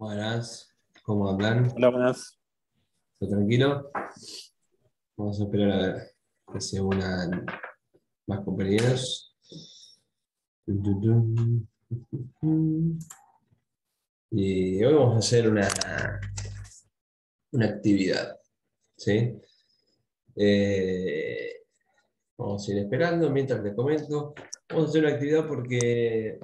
Buenas, ¿cómo andan? Hola, buenas. ¿Todo tranquilo? Vamos a esperar a ver que se unan más compañeros. Tun, tun, tun. Y hoy vamos a hacer una actividad, ¿sí? Eh, Vamos a ir esperando mientras les comento. Vamos a hacer una actividad porque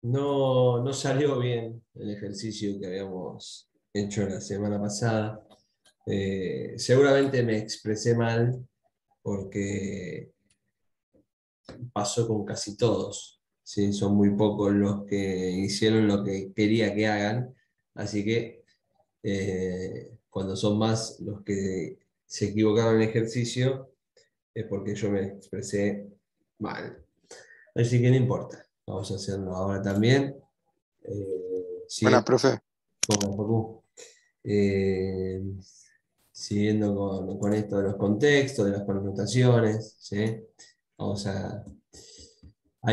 no salió bien el ejercicio que habíamos hecho la semana pasada. Seguramente me expresé mal porque pasó con casi todos, ¿sí? Son muy pocos los que hicieron lo que quería que hagan, así que cuando son más los que se equivocaron en el ejercicio, es porque yo me expresé mal. Así que no importa, vamos a hacerlo ahora también. Buenas, Siguiendo, profe. Facu, eh, siguiendo con esto de los contextos, de las connotaciones, ¿sí? Vamos a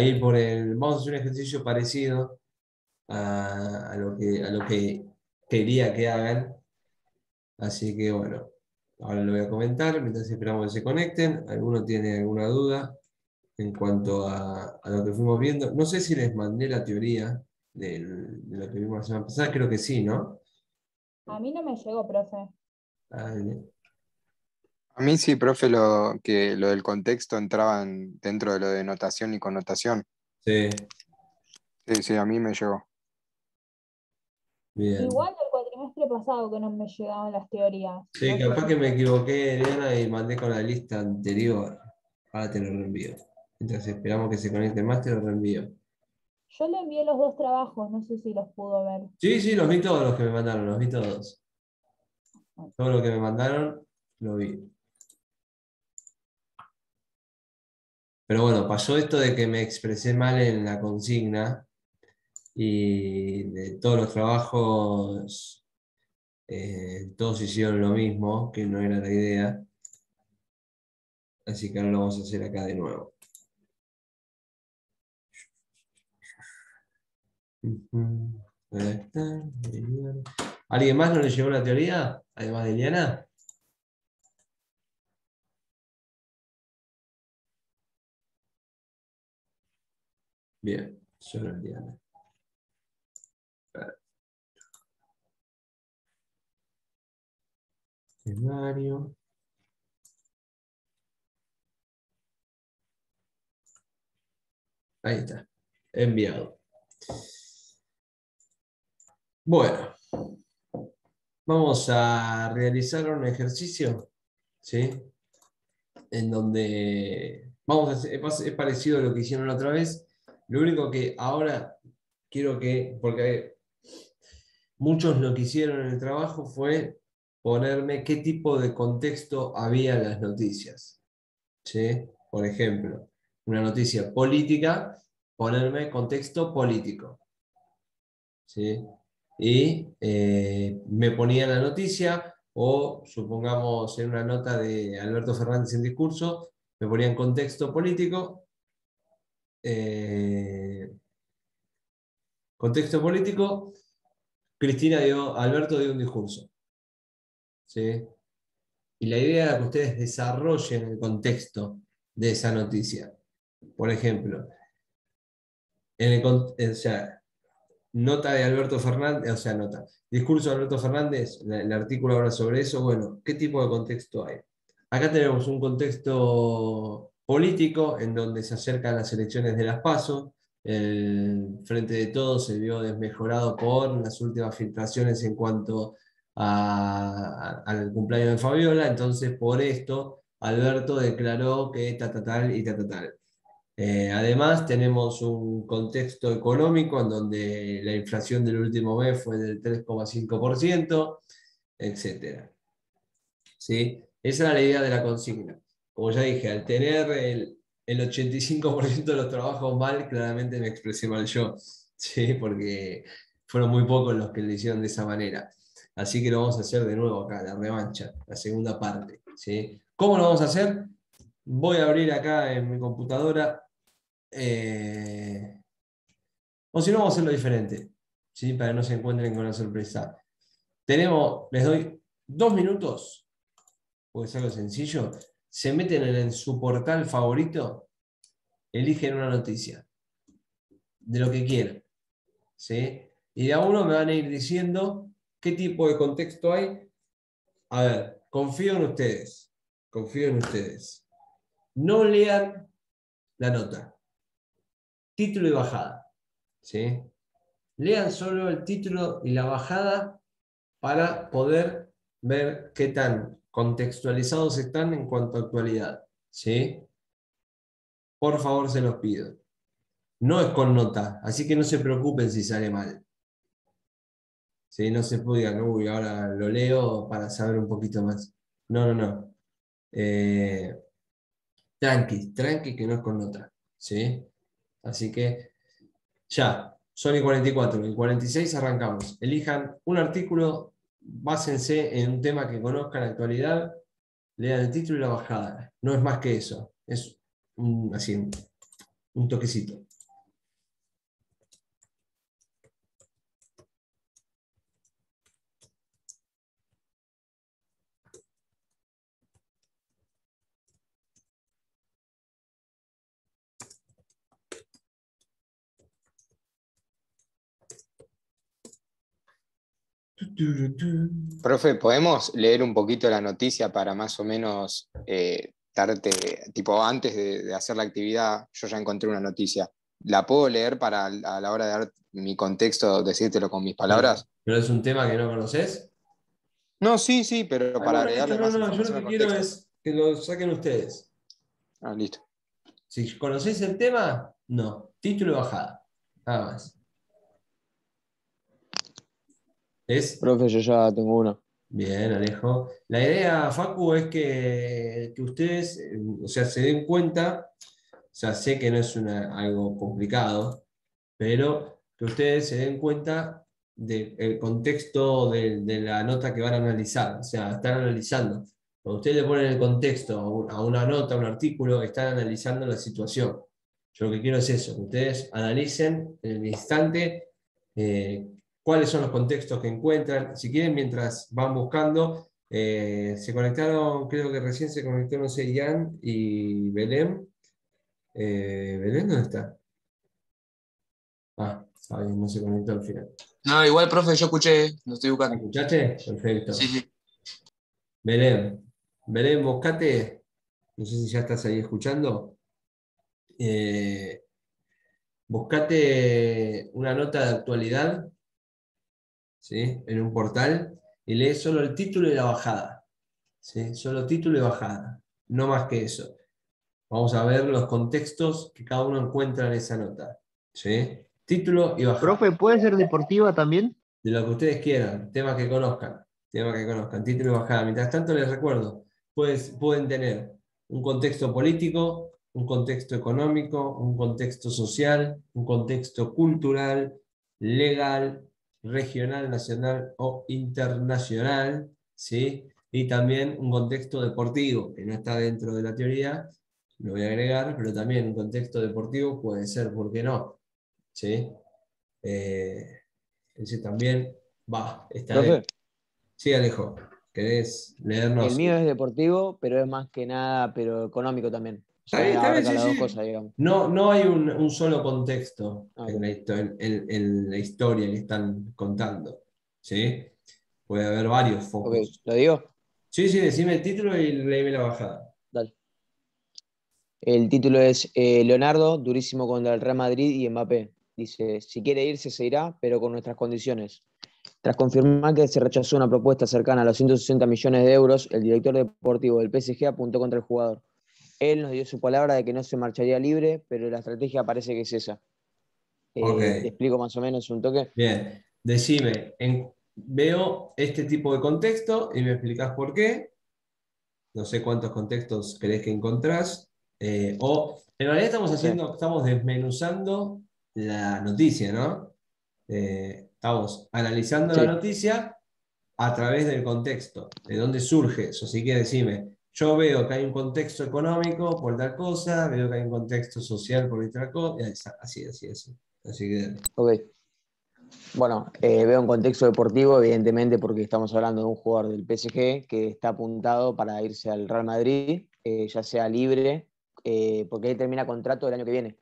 ir vamos a hacer un ejercicio parecido a lo que quería que hagan. Así que bueno, ahora lo voy a comentar mientras esperamos que se conecten. ¿Alguno tiene alguna duda en cuanto a lo que fuimos viendo? No sé si les mandé la teoría de lo que vimos la semana pasada, creo que sí, ¿no? A mí no me llegó, profe. Ah, A mí sí, profe, lo del contexto entraban dentro de lo de notación y connotación. sí, Sí, sí, a mí me llegó. bien. Igual el cuatrimestre pasado que no me llegaban las teorías. Sí, No sé capaz si... que me equivoqué, Eliana, y mandé con la lista anterior. Ahora te lo reenvío. Mientras esperamos que se conecte más, te lo reenvío. Yo le envié los dos trabajos, no sé si los pudo ver. Sí, sí, los vi todos los que me mandaron, los vi todos. Todo lo que me mandaron, lo vi. Pero bueno, pasó esto de que me expresé mal en la consigna y de todos los trabajos, todos hicieron lo mismo, que no era la idea. Así que ahora lo vamos a hacer acá de nuevo. Ujú. Ahí está, Eliana. ¿Alguien más no le llegó la teoría? Además de Eliana. Bien, solo Eliana. Mario. Ahí está. Enviado. Bueno, vamos a realizar un ejercicio, ¿sí? En donde vamos a hacer, es parecido a lo que hicieron la otra vez. Lo único que ahora quiero porque muchos lo que hicieron en el trabajo fue ponerme qué tipo de contexto había en las noticias, ¿sí? Por ejemplo, una noticia política, ponerme contexto político, ¿sí? Y me ponía la noticia, o supongamos en una nota de Alberto Fernández en discurso, me ponía en contexto político. eh, Contexto político, Alberto dio un discurso, ¿sí? Y la idea era que ustedes desarrollen el contexto de esa noticia. Por ejemplo, o sea, nota de Alberto Fernández, o sea, nota, discurso de Alberto Fernández, el artículo habla sobre eso. Bueno, ¿qué tipo de contexto hay? Acá tenemos un contexto político en donde se acercan las elecciones de las PASO. El Frente de Todos se vio desmejorado por las últimas filtraciones en cuanto al cumpleaños de Fabiola. Entonces, por esto, Alberto declaró que ta tal y ta tal. Además, tenemos un contexto económico en donde la inflación del último mes fue del 3,5%, etcétera. ¿Sí? Esa era la idea de la consigna. Como ya dije, al tener el 85% de los trabajos mal, claramente me expresé mal yo, ¿sí? Porque fueron muy pocos los que lo hicieron de esa manera. Así que lo vamos a hacer de nuevo acá, la revancha, la segunda parte, ¿sí? ¿Cómo lo vamos a hacer? Voy a abrir acá en mi computadora, o si no, vamos a hacerlo diferente. ¿sí? Para que no se encuentren con la sorpresa. Les doy 2 minutos, porque es algo sencillo. Se meten en su portal favorito, eligen una noticia, de lo que quieran, ¿sí? Y de a uno me van a ir diciendo qué tipo de contexto hay. A ver, confío en ustedes. Confío en ustedes. No lean la nota. Título y bajada, ¿sí? Lean solo el título y la bajada para poder ver qué tan contextualizados están en cuanto a actualidad, ¿sí? Por favor, se los pido. No es con nota, así que no se preocupen si sale mal. ¿Sí? No se puede, no, uy, ahora lo leo para saber un poquito más. No, no, no. Tranqui, tranqui, que no es con nota, ¿sí? Así que ya, son y 44, y 46 arrancamos. Elijan un artículo, básense en un tema que conozcan en la actualidad, lean el título y la bajada. No es más que eso, es así, un toquecito. Profe, ¿podemos leer un poquito la noticia para más o menos darte, tipo, antes de hacer la actividad, yo ya encontré una noticia? ¿La puedo leer para a la hora de dar mi contexto, decírtelo con mis palabras? Pero es un tema que no conoces. No, sí, sí, pero Ah, para bueno, listo, agregarle no, más no, yo lo información que al quiero contexto. es que lo saquen ustedes. Ah, listo. Si conocés el tema, no. Título y bajada. Nada más. Es Profe, yo ya tengo una. bien, Alejo. La idea, Facu, es que ustedes, o sea, se den cuenta, o sea, sé que no es algo complicado, pero que ustedes se den cuenta del contexto de la nota que van a analizar. O sea, están analizando. Cuando ustedes le ponen el contexto a una nota, a un artículo, están analizando la situación. Yo lo que quiero es eso, que ustedes analicen en el instante eh, cuáles son los contextos que encuentran. Si quieren, mientras van buscando, se conectaron, creo que recién se conectó, no sé, Ian y Belén. ¿Belén dónde está? Ah, está bien, no se conectó al final. No, igual, profe, yo escuché, lo estoy ¿Me buscando. escuchaste? Perfecto. Sí, sí. Belén, Belén, buscate, no sé si ya estás ahí escuchando, eh, buscate una nota de actualidad, ¿sí? En un portal y lee solo el título y la bajada, ¿sí? Solo título y bajada, no más que eso. Vamos a ver los contextos que cada uno encuentra en esa nota, ¿sí? Título y bajada. Profe, ¿puede ser deportiva también? De lo que ustedes quieran, temas que conozcan, título y bajada. Mientras tanto, les recuerdo, pueden tener un contexto político, un contexto económico, un contexto social, un contexto cultural, legal, regional, nacional o internacional, ¿sí? Y también un contexto deportivo, que no está dentro de la teoría, lo voy a agregar, pero también un contexto deportivo puede ser, ¿por qué no? ¿Sí? Eh, ese también va, está bien. Profe, Sí, Alejo, ¿querés el leernos? mío es deportivo, pero es más que nada, pero económico también. O sea, Está bien, abarca sí, las dos sí. cosas, digamos. No, no hay un solo contexto Ah, en ok. en la historia que están contando. ¿Sí? Puede haber varios Ok, focos. ¿lo digo? Sí, sí, decime el título y léeme la bajada. Dale. El título es Leonardo, durísimo contra el Real Madrid y Mbappé. Dice, si quiere irse, se irá, pero con nuestras condiciones. Tras confirmar que se rechazó una propuesta cercana a los 160 millones de euros, el director deportivo del PSG apuntó contra el jugador. Él nos dio su palabra de que no se marcharía libre, pero la estrategia parece que es esa. Ok, Te explico más o menos un toque. bien. Decime, veo este tipo de contexto y me explicás por qué. No sé cuántos contextos crees que encontrás, o en realidad Sí, estamos desmenuzando la noticia, ¿no? Estamos analizando la sí. noticia a través del contexto, de dónde surge eso. Así que decime, yo veo que hay un contexto económico por tal cosa, veo que hay un contexto social por tal cosa, así, así, así. Así que, Ok. Bueno, veo un contexto deportivo, evidentemente, porque estamos hablando de un jugador del PSG que está apuntado para irse al Real Madrid, ya sea libre, porque él termina contrato el año que viene.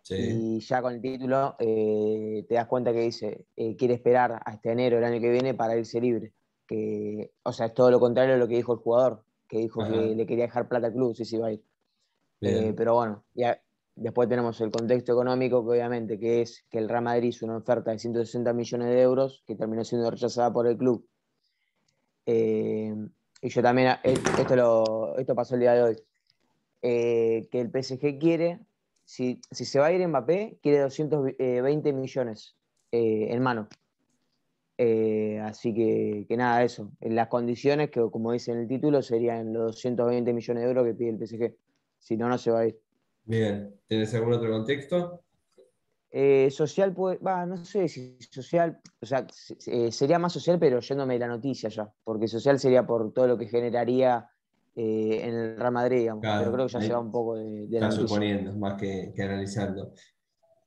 Sí, Y ya con el título te das cuenta que dice, quiere esperar hasta enero del año que viene para irse libre. Que, o sea, es todo lo contrario de lo que dijo el jugador, que dijo que ajá, le quería dejar plata al club, sí, sí, va a ir. bien, Pero bueno, ya después tenemos el contexto económico, que obviamente que es que el Real Madrid hizo una oferta de 160 millones de euros que terminó siendo rechazada por el club. Eh, y yo también, esto pasó el día de hoy, que el PSG quiere, si se va a ir Mbappé, quiere 220 millones en mano. Así que nada, eso. En las condiciones que, como dice en el título, serían los 220 millones de euros que pide el PSG. Si no, no se va a ir. bien. ¿Tienes algún otro contexto? Social, no sé si social, o sea, sería más social, pero yéndome de la noticia ya, porque social sería por todo lo que generaría en el Real Madrid, digamos, pero Claro, creo que ya se va ahí un poco de la está noticia. suponiendo, más que analizando. Sí,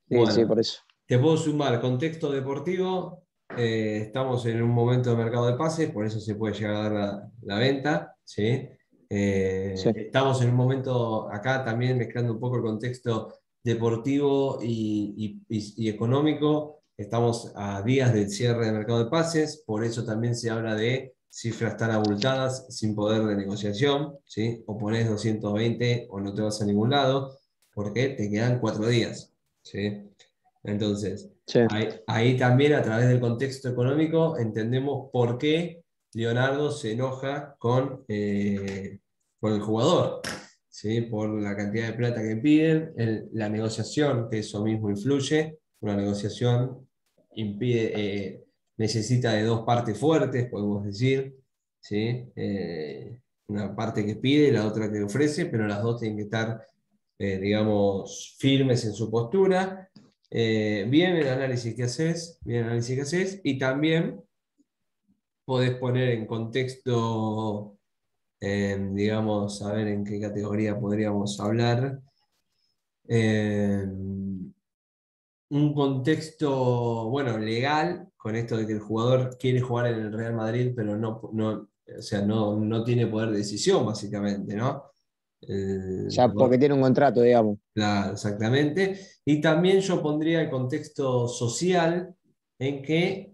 sí, Bueno, por eso. te puedo sumar contexto deportivo. Estamos en un momento de mercado de pases, por eso se puede llegar a dar la venta, ¿sí? Sí, Estamos en un momento acá también mezclando un poco el contexto deportivo y económico. Estamos a días del cierre de mercado de pases, por eso también se habla de cifras tan abultadas sin poder de negociación, ¿sí? O ponés 220 o no te vas a ningún lado, porque te quedan 4 días. ¿Sí? Entonces, sí, ahí también a través del contexto económico entendemos por qué Leonardo se enoja con el jugador, ¿sí? Por la cantidad de plata que piden, la negociación, que eso mismo influye, una negociación necesita de dos partes fuertes, podemos decir, ¿sí? Una parte que pide y la otra que ofrece, pero las dos tienen que estar digamos, firmes en su postura. Bien el análisis que haces, bien el análisis que haces, y también podés poner en contexto, digamos, a ver en qué categoría podríamos hablar. Eh, un contexto, bueno, legal, con esto de que el jugador quiere jugar en el Real Madrid, pero o sea, no tiene poder de decisión, básicamente, ¿no? El ya porque jugador- tiene un contrato, digamos. Claro, exactamente. Y también yo pondría el contexto social en que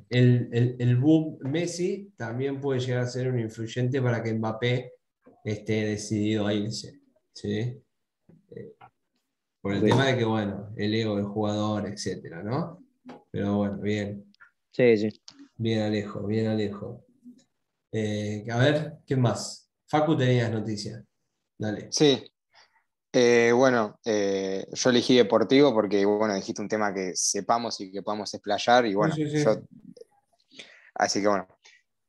el boom Messi también puede llegar a ser un influyente para que Mbappé esté decidido a irse, ¿sí? Eh, por el Ok. tema de que, bueno, el ego del jugador, etcétera, ¿no? Pero bueno, bien, Sí, sí. bien Alejo, bien Alejo. A ver, ¿qué más? Facu tenías noticias. Dale. Sí, bueno, yo elegí deportivo porque, bueno, dijiste un tema que sepamos y que podamos explayar y Sí, bueno, sí, sí. así que bueno.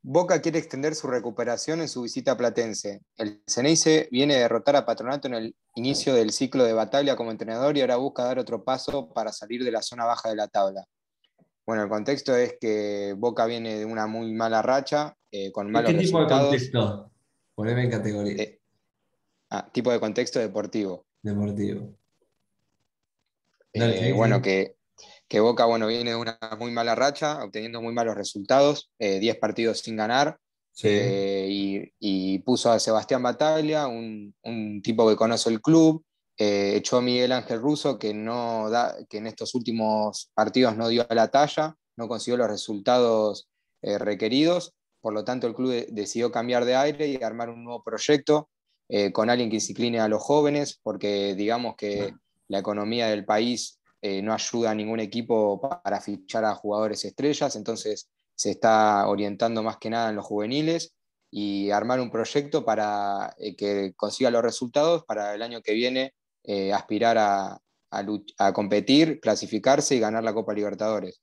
Boca quiere extender su recuperación en su visita a Platense. El Ceneice viene a derrotar a Patronato en el inicio del ciclo de Bataglia como entrenador y ahora busca dar otro paso para salir de la zona baja de la tabla. Bueno, el contexto es que Boca viene de una muy mala racha, con ¿Qué malos tipo de resultados, contexto? Poneme en categoría. eh, tipo de contexto deportivo. Deportivo. Dale, sí, Bueno, sí. que Boca bueno, viene de una muy mala racha, obteniendo muy malos resultados, 10 partidos sin ganar, Sí. y puso a Sebastián Bataglia, un tipo que conoce el club, echó a Miguel Ángel Russo, que en estos últimos partidos no dio a la talla, no consiguió los resultados requeridos, por lo tanto el club decidió cambiar de aire y armar un nuevo proyecto con alguien que se incline a los jóvenes, porque digamos que la economía del país no ayuda a ningún equipo para fichar a jugadores estrellas, entonces se está orientando más que nada en los juveniles y armar un proyecto para que consiga los resultados para el año que viene aspirar a competir, clasificarse y ganar la Copa Libertadores.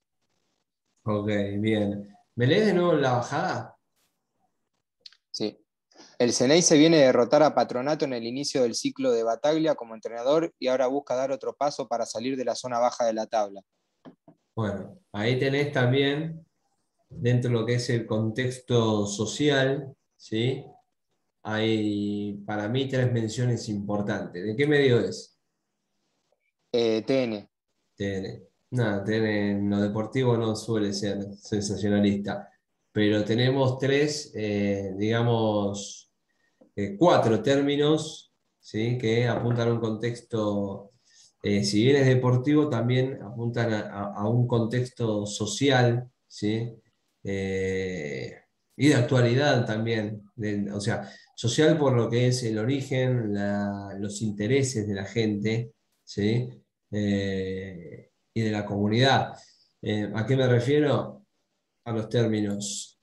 Ok, bien. ¿Me lees de nuevo la bajada? Sí. El Ceneice viene a derrotar a Patronato en el inicio del ciclo de Bataglia como entrenador y ahora busca dar otro paso para salir de la zona baja de la tabla. Bueno, ahí tenés también, dentro de lo que es el contexto social, ¿sí? Hay para mí tres menciones importantes. ¿De qué medio es? TN. TN. Nada, en lo deportivo no suele ser sensacionalista, pero tenemos tres, digamos, cuatro términos, ¿sí? Que apuntan a un contexto, si bien es deportivo, también apuntan a un contexto social, ¿sí? Eh, y de actualidad también, o sea, social por lo que es el origen, los intereses de la gente, ¿sí? Y de la comunidad. ¿A qué me refiero? A los términos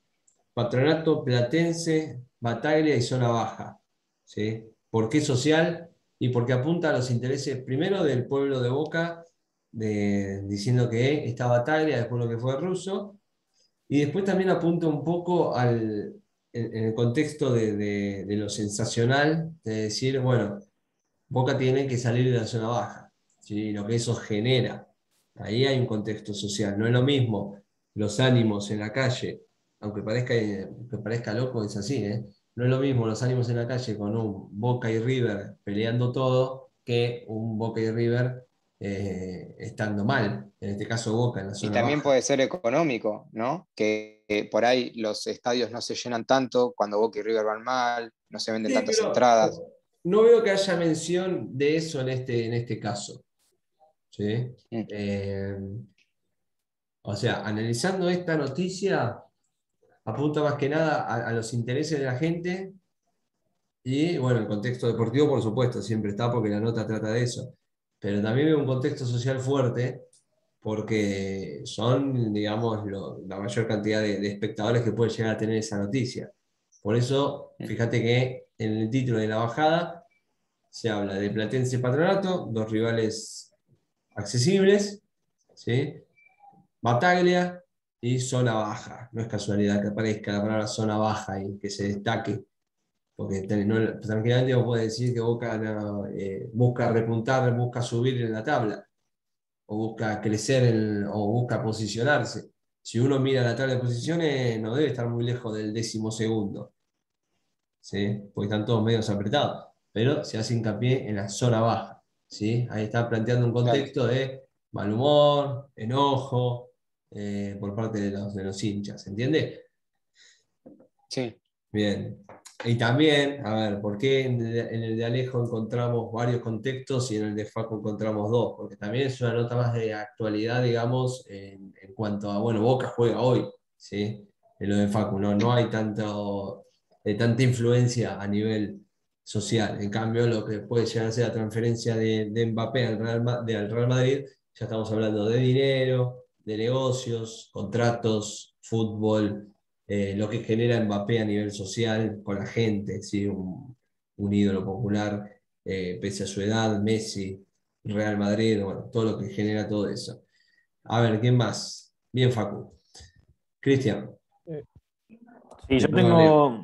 Patronato Platense, Bataglia y Zona Baja. ¿Sí? ¿Por qué social? Y porque apunta a los intereses primero del pueblo de Boca, diciendo que está Bataglia, después lo que fue ruso, y después también apunta un poco en el contexto de lo sensacional, de decir, bueno, Boca tiene que salir de la zona baja, ¿sí? Lo que eso genera. Ahí hay un contexto social. No es lo mismo los ánimos en la calle, aunque parezca loco, es así, ¿eh? No es lo mismo los ánimos en la calle con un Boca y River peleando todo que un Boca y River estando mal. En este caso Boca en la Y zona también baja. puede ser económico, ¿no? Que por ahí los estadios no se llenan tanto cuando Boca y River van mal, no se venden Sí, tantas pero entradas. no veo que haya mención de eso en este caso. ¿Sí? Mm. Eh, O sea, analizando esta noticia, apunta más que nada a los intereses de la gente y, bueno, el contexto deportivo, por supuesto, siempre está porque la nota trata de eso. Pero también veo un contexto social fuerte porque son, digamos, la mayor cantidad de espectadores que puede llegar a tener esa noticia. Por eso, Mm. fíjate que en el título de la bajada se habla de Platense y Patronato, dos rivales accesibles, ¿sí? Bataglia y zona baja. No es casualidad que aparezca la palabra zona baja y que se destaque, porque tranquilamente vos podés decir que Boca no, busca repuntar, busca subir en la tabla, o busca crecer o busca posicionarse. Si uno mira la tabla de posiciones, no debe estar muy lejos del 12.º, ¿sí? Porque están todos medios apretados, pero se hace hincapié en la zona baja, ¿sí? Ahí está planteando un Claro. contexto de mal humor, enojo, por parte de los hinchas, ¿entiende? Sí. Bien. Y también, a ver, ¿por qué en el de Alejo encontramos varios contextos y en el de Facu encontramos dos? Porque también es una nota más de actualidad, digamos, en cuanto a, bueno, Boca juega hoy, ¿sí? En lo de Facu, no hay tanta influencia a nivel social. En cambio, lo que puede llegar a ser la transferencia de Mbappé al Real Madrid, ya estamos hablando de dinero, de negocios, contratos, fútbol, lo que genera Mbappé a nivel social con la gente, ¿sí? Un ídolo popular, pese a su edad, Messi, Real Madrid, bueno, todo lo que genera todo eso. A ver, ¿quién más? Bien, Facu. Cristian, Sí, yo después Gabriel. tengo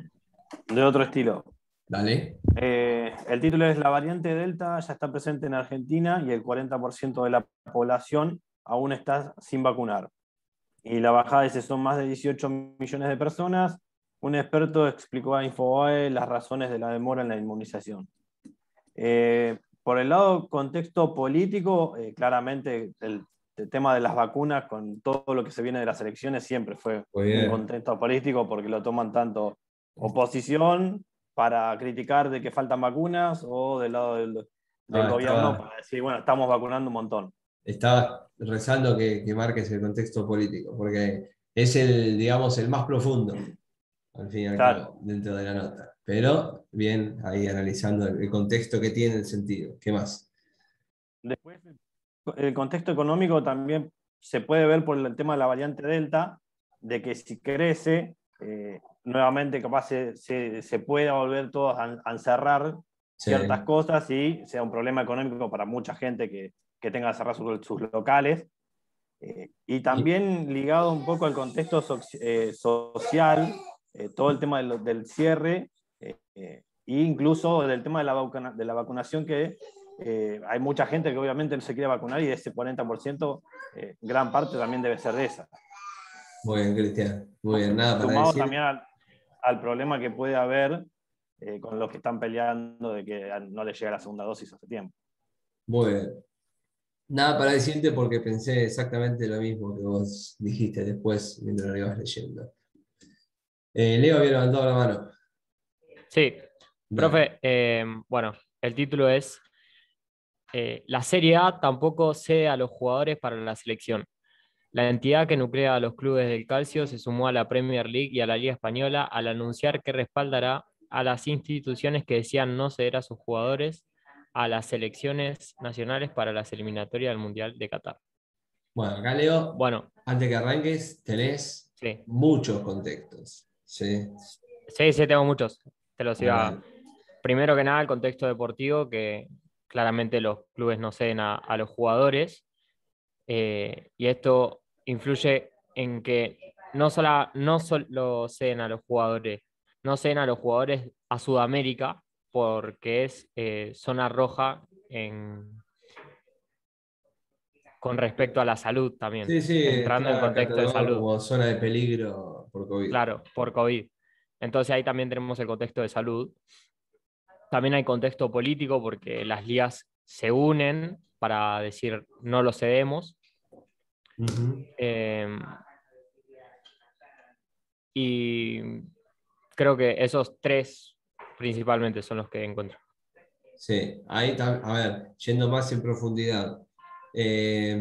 de otro estilo. Dale. El título es La variante Delta ya está presente en Argentina y el 40% de la población aún está sin vacunar. Y la bajada dice son más de 18 millones de personas. Un experto explicó a Infobae las razones de la demora en la inmunización. Por el lado contexto político, claramente el tema de las vacunas con todo lo que se viene de las elecciones siempre fue Muy un bien. contexto político porque lo toman tanto oposición para criticar de que faltan vacunas o del lado del gobierno Estaba, para decir, bueno, estamos vacunando un montón. estaba rezando que marques el contexto político, porque es digamos, el más profundo, al fin y al Claro. cabo, dentro de la nota. Pero bien, ahí analizando el contexto que tiene el sentido. ¿Qué más? Después, el contexto económico también se puede ver por el tema de la variante Delta, de que si crece, nuevamente capaz se pueda volver todos a encerrar Sí. ciertas cosas y sea un problema económico para mucha gente que tenga que cerrar sus locales. Y también ligado un poco al contexto social, todo el tema del cierre, e incluso del tema de la vacunación, que hay mucha gente que obviamente no se quiere vacunar y de ese 40%, gran parte también debe ser de esa. Muy bien, Cristian. Muy bien, nada para Sumado decir. también al problema que puede haber con los que están peleando de que no les llega la segunda dosis hace tiempo. Muy bien. Nada para decirte porque pensé exactamente lo mismo que vos dijiste después mientras lo ibas leyendo. Leo había levantado la mano. Sí, Dale. profe, bueno, el título es La Serie A tampoco cede a los jugadores para la selección. La entidad que nuclea a los clubes del calcio se sumó a la Premier League y a la Liga Española al anunciar que respaldará a las instituciones que decían no ceder a sus jugadores a las selecciones nacionales para las eliminatorias del Mundial de Qatar. Bueno, acá Leo, Bueno, antes que arranques, tenés sí, muchos contextos. ¿Sí? sí, tengo muchos. Te los Bueno, iba. dale. Primero que nada, el contexto deportivo, que claramente los clubes no ceden a los jugadores, y esto influye en que no solo ceden a los jugadores, no ceden a los jugadores a Sudamérica, porque es zona roja con respecto a la salud también, Sí, sí, entrando en está contexto de catalogado salud, como zona de peligro por COVID. claro, por COVID. Entonces ahí también tenemos el contexto de salud. También hay contexto político porque las ligas se unen para decir no lo cedemos. Ujú. Eh, y creo que esos tres principalmente son los que encuentro. Sí, ahí a ver, yendo más en profundidad. Eh,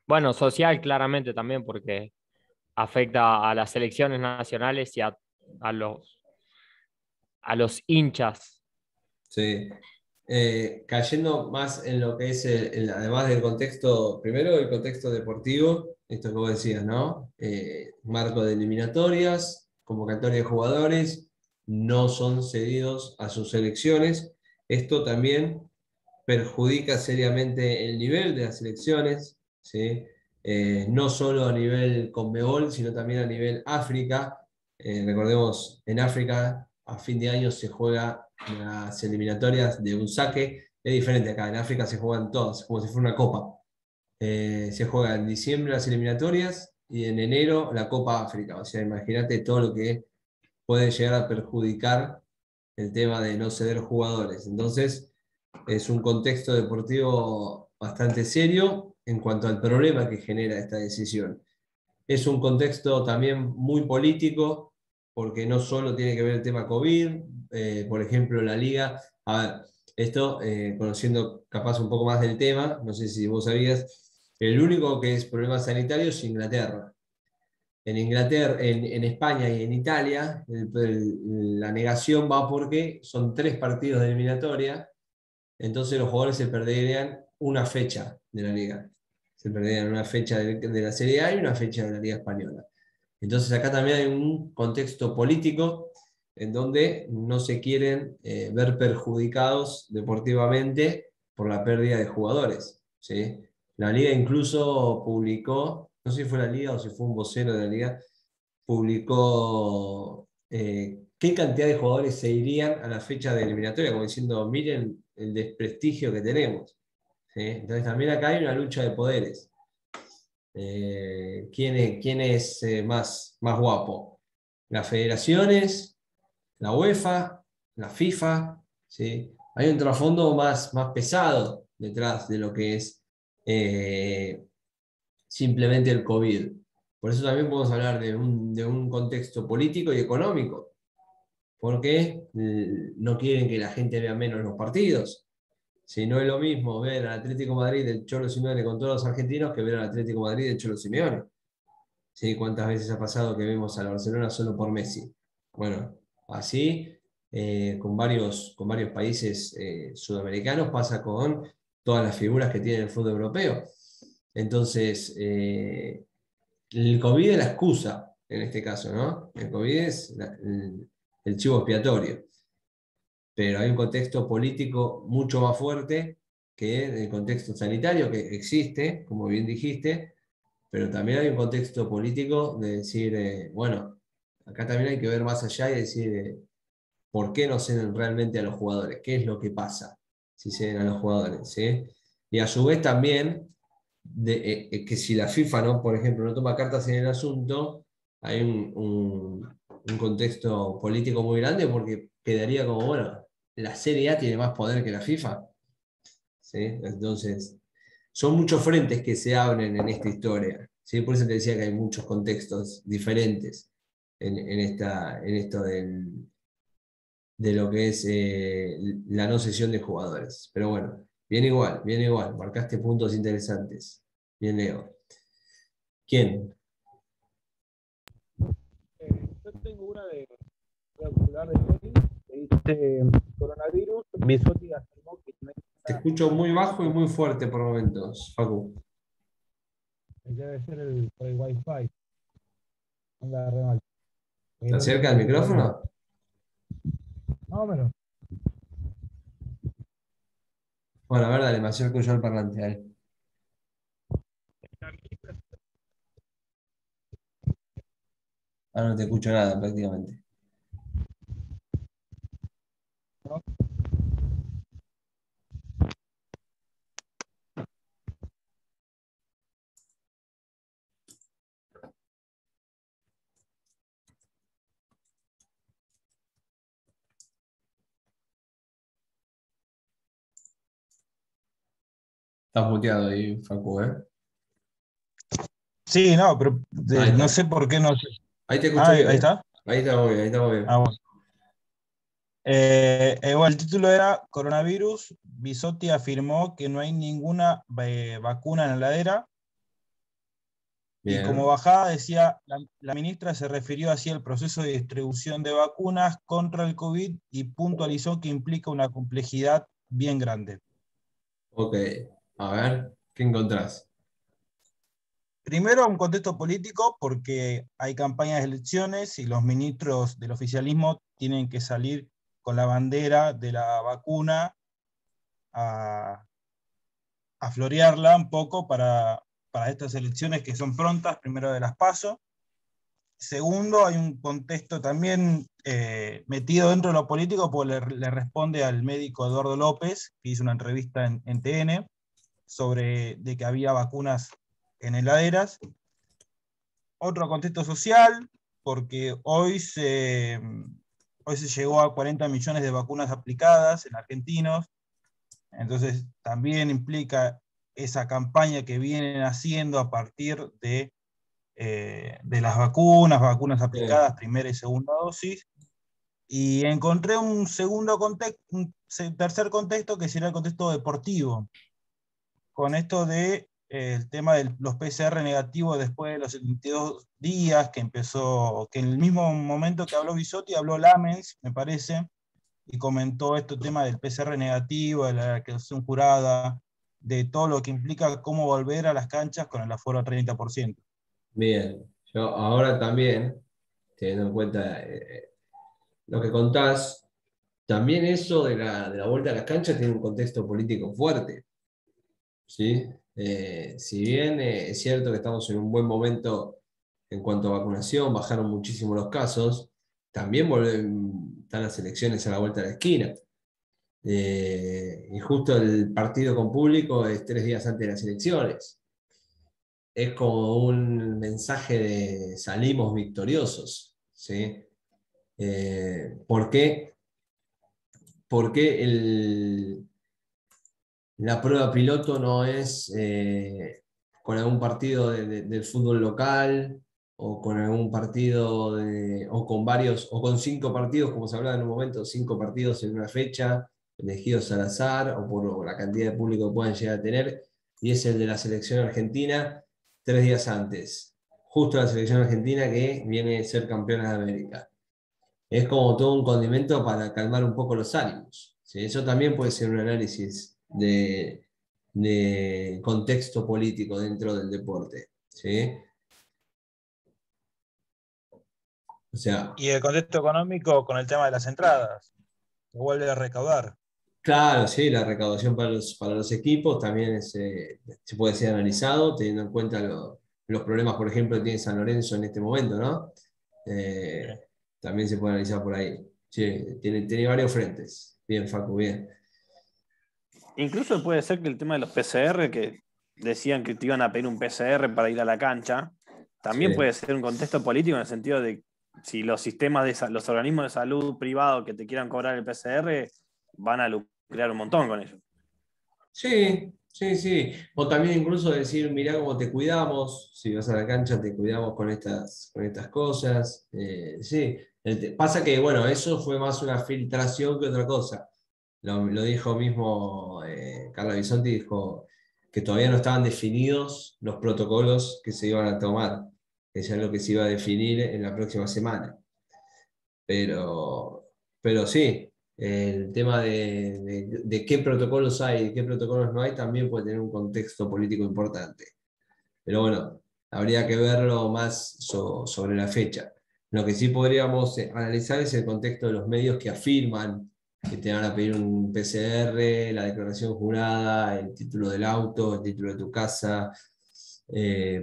Bueno, social claramente también porque afecta a las selecciones nacionales y a los hinchas. sí. Cayendo más en lo que es, además del contexto, primero el contexto deportivo, esto que vos decías, ¿no? Marco de eliminatorias, convocatoria de jugadores, no son cedidos a sus selecciones. Esto también perjudica seriamente el nivel de las selecciones, ¿sí? No solo a nivel Conmebol, sino también a nivel África. Recordemos, en África a fin de año se juega las eliminatorias de un saque. Es diferente acá, en África se juegan todas, como si fuera una copa. Se juega en diciembre las eliminatorias y en enero la Copa África. O sea, imagínate todo lo que puede llegar a perjudicar el tema de no ceder jugadores. Entonces, es un contexto deportivo bastante serio en cuanto al problema que genera esta decisión. Es un contexto también muy político, porque no solo tiene que ver el tema COVID, por ejemplo, la liga. A ver, esto, conociendo capaz un poco más del tema, no sé si vos sabías, el único que es problema sanitario es Inglaterra. En Inglaterra, en España y en Italia, la negación va porque son 3 partidos de eliminatoria, entonces los jugadores se perderían una fecha de la liga. Se perderían una fecha de la Serie A y una fecha de la Liga Española. Entonces acá también hay un contexto político en donde no se quieren ver perjudicados deportivamente por la pérdida de jugadores. ¿Sí? La liga incluso publicó, no sé si fue la liga o si fue un vocero de la liga, publicó qué cantidad de jugadores se irían a la fecha de eliminatoria, como diciendo, miren el desprestigio que tenemos. ¿Sí? Entonces también acá hay una lucha de poderes. ¿Quién es más guapo? ¿Las federaciones? ¿La UEFA? ¿La FIFA? ¿Sí? Hay un trasfondo más pesado detrás de lo que es simplemente el COVID. Por eso también podemos hablar de un contexto político y económico, porque no quieren que la gente vea menos los partidos. Si no es lo mismo ver al Atlético de Madrid del Cholo Simeone con todos los argentinos que ver al Atlético de Madrid del Cholo Simeone. ¿Sí? ¿Cuántas veces ha pasado que vemos al Barcelona solo por Messi? Bueno, así con varios países sudamericanos pasa con todas las figuras que tiene el fútbol europeo. Entonces, el COVID es la excusa en este caso, ¿no? El COVID es el chivo expiatorio. Pero hay un contexto político mucho más fuerte que el contexto sanitario que existe, como bien dijiste, pero también hay un contexto político de decir, bueno, acá también hay que ver más allá y decir, ¿por qué no ceden realmente a los jugadores? ¿Qué es lo que pasa si ceden a los jugadores? ¿Sí? Y a su vez también, que si la FIFA, ¿no? Por ejemplo, no toma cartas en el asunto, hay un contexto político muy grande porque quedaría como, bueno, la Serie A tiene más poder que la FIFA. ¿Sí? Entonces, son muchos frentes que se abren en esta historia. ¿Sí? Por eso te decía que hay muchos contextos diferentes en esto de lo que es la no cesión de jugadores. Pero bueno, bien igual. Marcaste puntos interesantes. Bien, Leo. ¿Quién? Yo tengo una de popular de hoy que dice coronavirus, Bisotti afirmó que Te escucho muy bajo y muy fuerte por momentos, Facu. debe ser por el Wi-Fi. Anda re mal. ¿Te acerca el micrófono? Más o menos. Bueno, a ver, dale, me acerco yo al parlante. Dale. Ahora no te escucho nada prácticamente. Estás muteado ahí, Facu, ¿eh? Sí, no, pero Ahí no está. sé por qué no sé. Ahí te escucho Ah, bien. ahí está. Ahí estamos bien, ahí estamos bien. Ah, bueno. Bueno, el título era Coronavirus. Bisotti afirmó que no hay ninguna vacuna en la heladera. Y como Bien. bajada decía, la ministra se refirió así al proceso de distribución de vacunas contra el COVID y puntualizó que implica una complejidad bien grande. Ok. A ver, ¿qué encontrás? Primero, un contexto político, porque hay campañas de elecciones y los ministros del oficialismo tienen que salir con la bandera de la vacuna a florearla un poco para estas elecciones que son prontas, primero de las PASO. Segundo, hay un contexto también metido dentro de lo político, porque le responde al médico Eduardo López, que hizo una entrevista en TN, sobre de que había vacunas en heladeras. Otro contexto social, porque hoy se llegó a 40 millones de vacunas aplicadas en argentinos, entonces también implica esa campaña que vienen haciendo a partir de las vacunas aplicadas, primera y segunda dosis, y encontré un segundo contexto, un tercer contexto que sería el contexto deportivo, con esto de el tema de los PCR negativos después de los 72 días, que empezó, que en el mismo momento que habló Bisotti, habló Lamens, me parece, y comentó este tema del PCR negativo, de la declaración jurada, de todo lo que implica cómo volver a las canchas con el aforo a 30%. Bien. Yo ahora también, teniendo en cuenta lo que contás, también eso de la vuelta a las canchas tiene un contexto político fuerte. ¿Sí? Si bien es cierto que estamos en un buen momento en cuanto a vacunación, bajaron muchísimo los casos, también están las elecciones a la vuelta de la esquina. Y justo el partido con público es 3 días antes de las elecciones. Es como un mensaje de salimos victoriosos. ¿Sí? ¿Por qué? Porque la prueba piloto no es con algún partido del fútbol local o con algún partido o con varios, o con 5 partidos, como se hablaba en un momento, 5 partidos en una fecha, elegidos al azar o por la cantidad de público que puedan llegar a tener, y es el de la selección argentina 3 días antes. Justo la selección argentina que viene a ser campeona de América. Es como todo un condimento para calmar un poco los ánimos. ¿Sí? Eso también puede ser un análisis de contexto político dentro del deporte. ¿Sí? O sea, Y el contexto económico con el tema de las entradas, se vuelve a recaudar. claro, sí, la recaudación para los equipos también se puede ser analizado, teniendo en cuenta los problemas, por ejemplo, que tiene San Lorenzo en este momento, ¿no? Eh, También se puede analizar por ahí. Sí, tiene varios frentes. Bien, Facu, bien. Incluso puede ser que el tema de los PCR, que decían que te iban a pedir un PCR para ir a la cancha, también Sí. puede ser un contexto político en el sentido de si los sistemas los organismos de salud privados que te quieran cobrar el PCR van a lucrar un montón con ello. Sí, Sí, sí. O también incluso decir, mirá cómo te cuidamos, si vas a la cancha te cuidamos con estas cosas. Sí. Pasa que, bueno, eso fue más una filtración que otra cosa. Lo dijo mismo Carla Bisotti, dijo que todavía no estaban definidos los protocolos que se iban a tomar, que es algo que se iba a definir en la próxima semana. Pero sí, el tema de qué protocolos hay y qué protocolos no hay también puede tener un contexto político importante. Pero bueno, habría que verlo más sobre la fecha. Lo que sí podríamos analizar es el contexto de los medios que afirman que te van a pedir un PCR, la declaración jurada, el título del auto, el título de tu casa,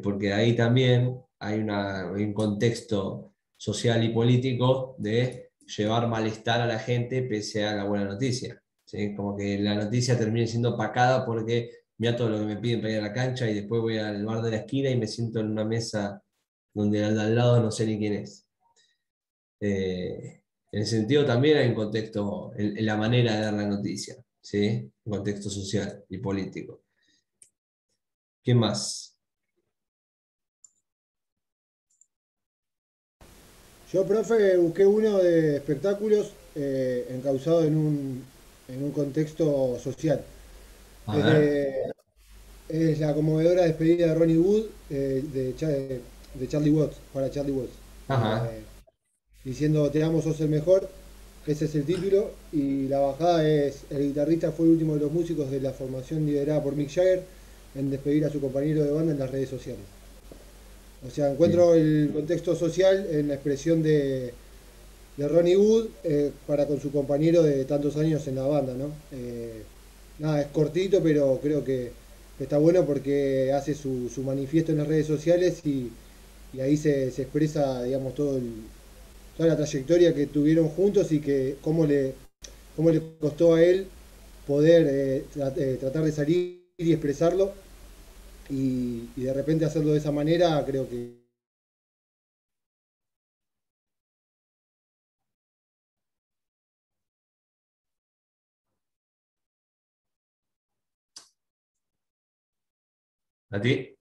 porque ahí también hay un contexto social y político de llevar malestar a la gente pese a la buena noticia. ¿Sí? Como que la noticia termine siendo opacada porque mira todo lo que me piden para ir a la cancha y después voy al bar de la esquina y me siento en una mesa donde al de al lado no sé ni quién es. En ese sentido también hay un contexto en la manera de dar la noticia, ¿sí? Un contexto social y político. ¿Qué más? Yo, profe, busqué uno de espectáculos encauzado en un contexto social. A Es, ver. es la conmovedora despedida de Ronnie Wood de Charlie Watts, para Charlie Watts. Ajá. Diciendo te amo, sos el mejor. Ese es el título. Y la bajada es: el guitarrista fue el último de los músicos de la formación liderada por Mick Jagger en despedir a su compañero de banda en las redes sociales. O sea, Bien. encuentro el contexto social en la expresión de Ronnie Wood para con su compañero de tantos años en la banda, ¿no? Nada, es cortito, pero creo que está bueno porque hace su manifiesto en las redes sociales y ahí se expresa, digamos, toda la trayectoria que tuvieron juntos y que cómo le costó a él poder tratar de salir y expresarlo y de repente hacerlo de esa manera, creo que... ¿A ti?